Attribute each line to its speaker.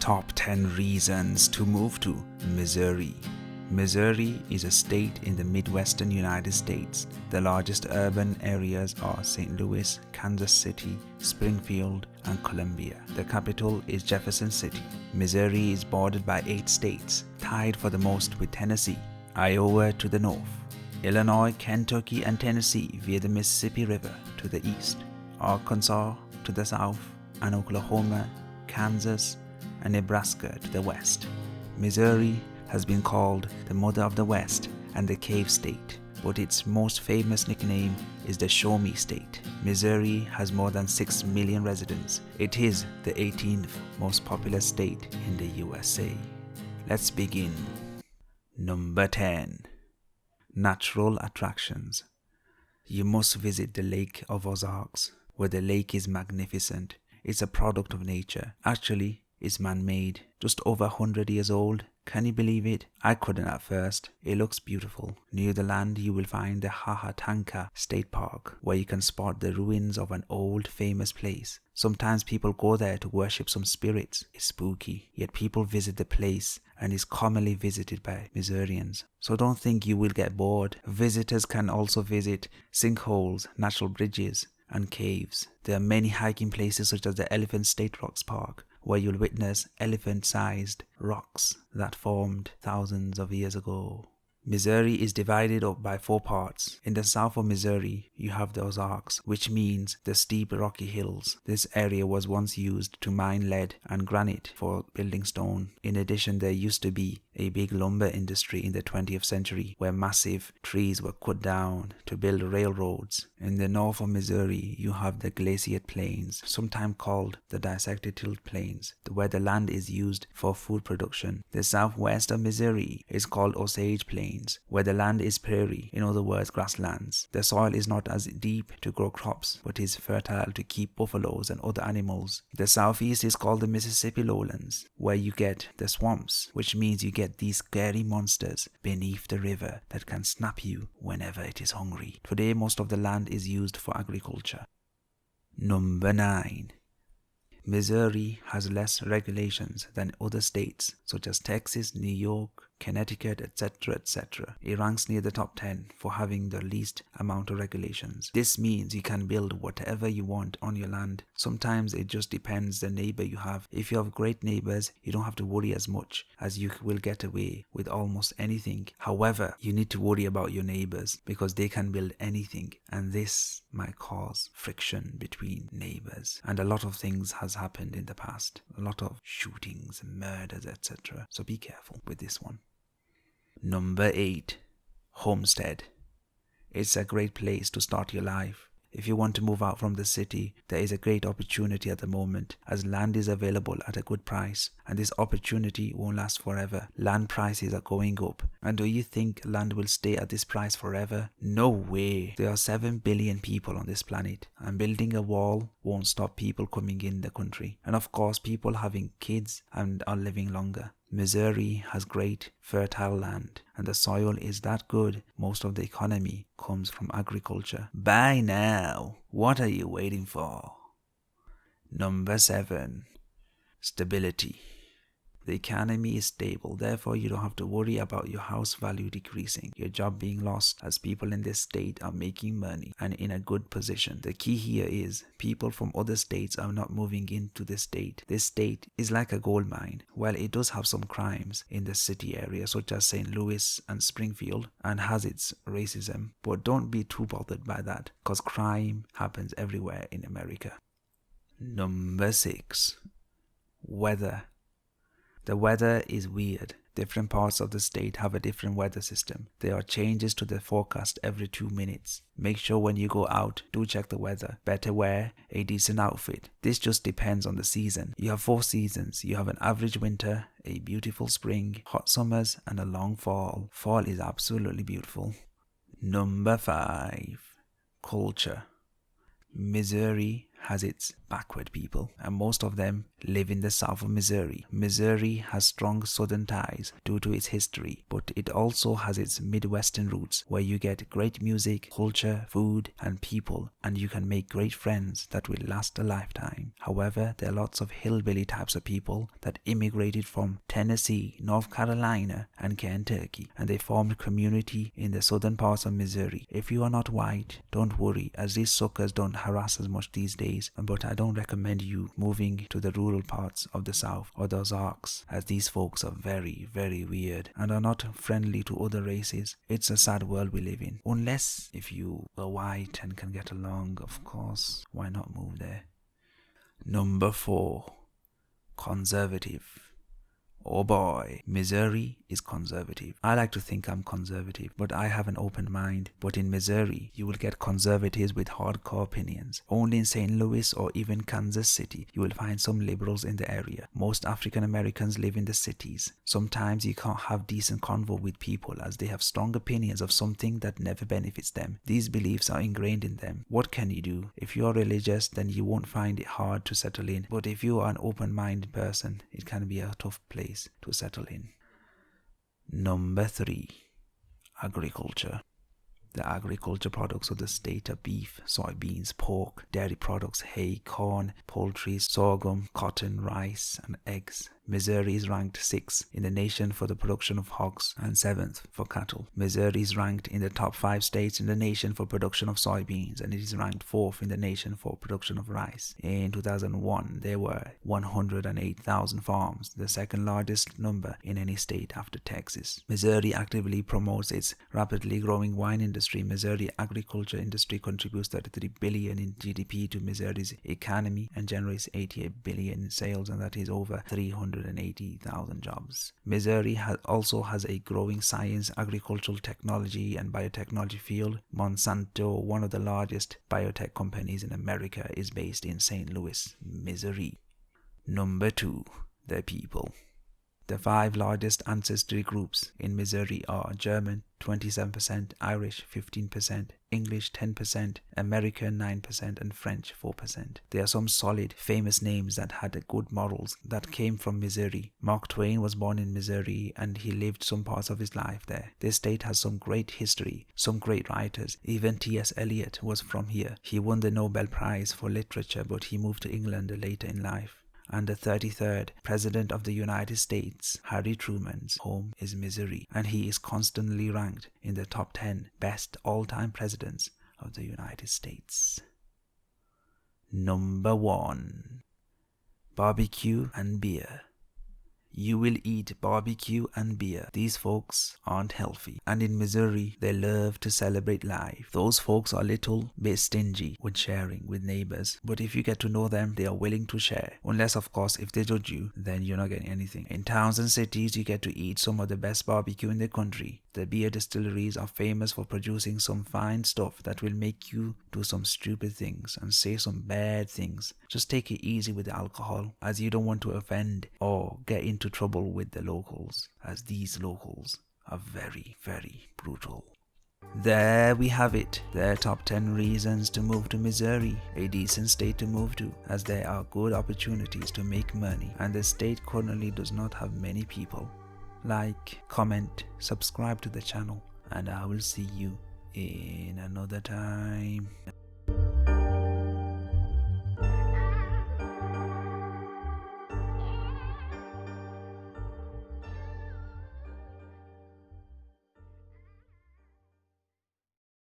Speaker 1: Top 10 reasons to move to Missouri. Missouri is a state in the Midwestern United States. The largest urban areas are St. Louis, Kansas City, Springfield, and Columbia. The capital is Jefferson City. Missouri is bordered by 8 states, tied for the most with Tennessee, Iowa to the north, Illinois, Kentucky, and Tennessee via the Mississippi River to the east, Arkansas to the south, and Oklahoma, Kansas, and Nebraska to the west. Missouri has been called the Mother of the West and the Cave State, but its most famous nickname is the Show Me State. Missouri has more than 6 million residents. It is the 18th most populous state in the USA. Let's begin. Number 10. Natural attractions. You must visit the Lake of Ozarks, where the lake is magnificent. It's a product of nature. Actually, it's man-made, just over 100 years old. Can you believe it? I couldn't at first. It looks beautiful. Near the land you will find the Hahatanka State Park, where you can spot the ruins of an old famous place. Sometimes people go there to worship some spirits. It's spooky, yet people visit the place and is commonly visited by Missourians. So don't think you will get bored. Visitors can also visit sinkholes, natural bridges, and caves. There are many hiking places such as the Elephant State Rocks Park, where you'll witness elephant-sized rocks that formed thousands of years ago. Missouri is divided up by 4 parts. In the south of Missouri, you have the Ozarks, which means the steep rocky hills. This area was once used to mine lead and granite for building stone. In addition, there used to be a big lumber industry in the 20th century where massive trees were cut down to build railroads. In the north of Missouri, you have the Glaciate Plains, sometimes called the Dissected Tilt Plains, where the land is used for food production. The southwest of Missouri is called Osage Plains, where the land is prairie, in other words grasslands. The soil is not as deep to grow crops, but is fertile to keep buffaloes and other animals. The southeast is called the Mississippi Lowlands, where you get the swamps, which means you get these scary monsters beneath the river that can snap you whenever it is hungry. Today, most of the land is used for agriculture. Number 9. Missouri has less regulations than other states such as Texas, New York, Connecticut, etc., etc. It ranks near the top 10 for having the least amount of regulations. This means you can build whatever you want on your land. Sometimes it just depends the neighbor you have. If you have great neighbors, you don't have to worry as much, as you will get away with almost anything. However, you need to worry about your neighbors because they can build anything, and this might cause friction between neighbors. And a lot of things has happened in the past. A lot of shootings, murders, etc. So be careful with this one. Number 8. Homestead. It's a great place to start your life. If you want to move out from the city, there is a great opportunity at the moment, as land is available at a good price, and this opportunity won't last forever. Land prices are going up, and do you think land will stay at this price forever? No way. There are 7 billion people on this planet, and building a wall won't stop people coming in the country, and of course people having kids and are living longer. Missouri has great fertile land, and the soil is that good, most of the economy comes from agriculture. Buy now. What are you waiting for? Number 7. Stability. The economy is stable, therefore you don't have to worry about your house value decreasing, your job being lost, as people in this state are making money and in a good position. The key here is people from other states are not moving into this state. This state is like a gold mine. While it does have some crimes in the city area such as St. Louis and Springfield, and has its racism, but don't be too bothered by that because crime happens everywhere in America. Number 6. Weather. The weather is weird. Different parts of the state have a different weather system. There are changes to the forecast every 2 minutes. Make sure when you go out, do check the weather. Better wear a decent outfit. This just depends on the season. You have 4 seasons. You have an average winter, a beautiful spring, hot summers, and a long fall. Fall is absolutely beautiful. Number 5. Culture. Missouri has its backward people, and most of them live in the south of Missouri. Missouri has strong southern ties due to its history, but it also has its Midwestern roots where you get great music, culture, food, and people, and you can make great friends that will last a lifetime. However, there are lots of hillbilly types of people that immigrated from Tennessee, North Carolina, and Kentucky, and they formed a community in the southern parts of Missouri. If you are not white, don't worry, as these suckers don't harass as much these days, but I don't recommend you moving to the rural parts of the South or the Ozarks, as these folks are very, very weird and are not friendly to other races. It's a sad world we live in. Unless if you are white and can get along, of course, why not move there? Number 4. Conservative. Oh boy, Missouri is conservative. I like to think I'm conservative, but I have an open mind. But in Missouri, you will get conservatives with hardcore opinions. Only in St. Louis or even Kansas City, you will find some liberals in the area. Most African Americans live in the cities. Sometimes you can't have decent convo with people as they have strong opinions of something that never benefits them. These beliefs are ingrained in them. What can you do? If you are religious, then you won't find it hard to settle in. But if you are an open-minded person, it can be a tough place to settle in. Number 3. Agriculture. The agriculture products of the state are beef, soybeans, pork, dairy products, hay, corn, poultry, sorghum, cotton, rice, and eggs. Missouri is ranked 6th in the nation for the production of hogs and 7th for cattle. Missouri is ranked in the top 5 states in the nation for production of soybeans, and it is ranked 4th in the nation for production of rice. In 2001, there were 108,000 farms, the second largest number in any state after Texas. Missouri actively promotes its rapidly growing wine industry. Missouri agriculture industry contributes 33 billion in GDP to Missouri's economy and generates 88 billion in sales, and that is over 380,000 jobs. Missouri also has a growing science, agricultural technology, and biotechnology field. Monsanto, one of the largest biotech companies in America, is based in St. Louis, Missouri. Number 2. The people. The 5 largest ancestry groups in Missouri are German 27%, Irish 15%, English 10%, American 9%, and French 4%. There are some solid, famous names that had good morals that came from Missouri. Mark Twain was born in Missouri and he lived some parts of his life there. This state has some great history, some great writers. Even T.S. Eliot was from here. He won the Nobel Prize for Literature, but he moved to England later in life. And the 33rd President of the United States, Harry Truman's home is Missouri, and he is constantly ranked in the top 10 best all-time presidents of the United States. Number 1. Barbecue and beer. You will eat barbecue and beer. These folks aren't healthy. And in Missouri, they love to celebrate life. Those folks are a little bit stingy with sharing with neighbors. But if you get to know them, they are willing to share. Unless, of course, if they judge you, then you're not getting anything. In towns and cities, you get to eat some of the best barbecue in the country. The beer distilleries are famous for producing some fine stuff that will make you do some stupid things and say some bad things. Just take it easy with the alcohol, as you don't want to offend or get into trouble with the locals, as these locals are very, very brutal. There we have it, their top 10 reasons to move to Missouri, a decent state to move to, as there are good opportunities to make money, and the state currently does not have many people. Like, comment, subscribe to the channel, and I will see you in another time.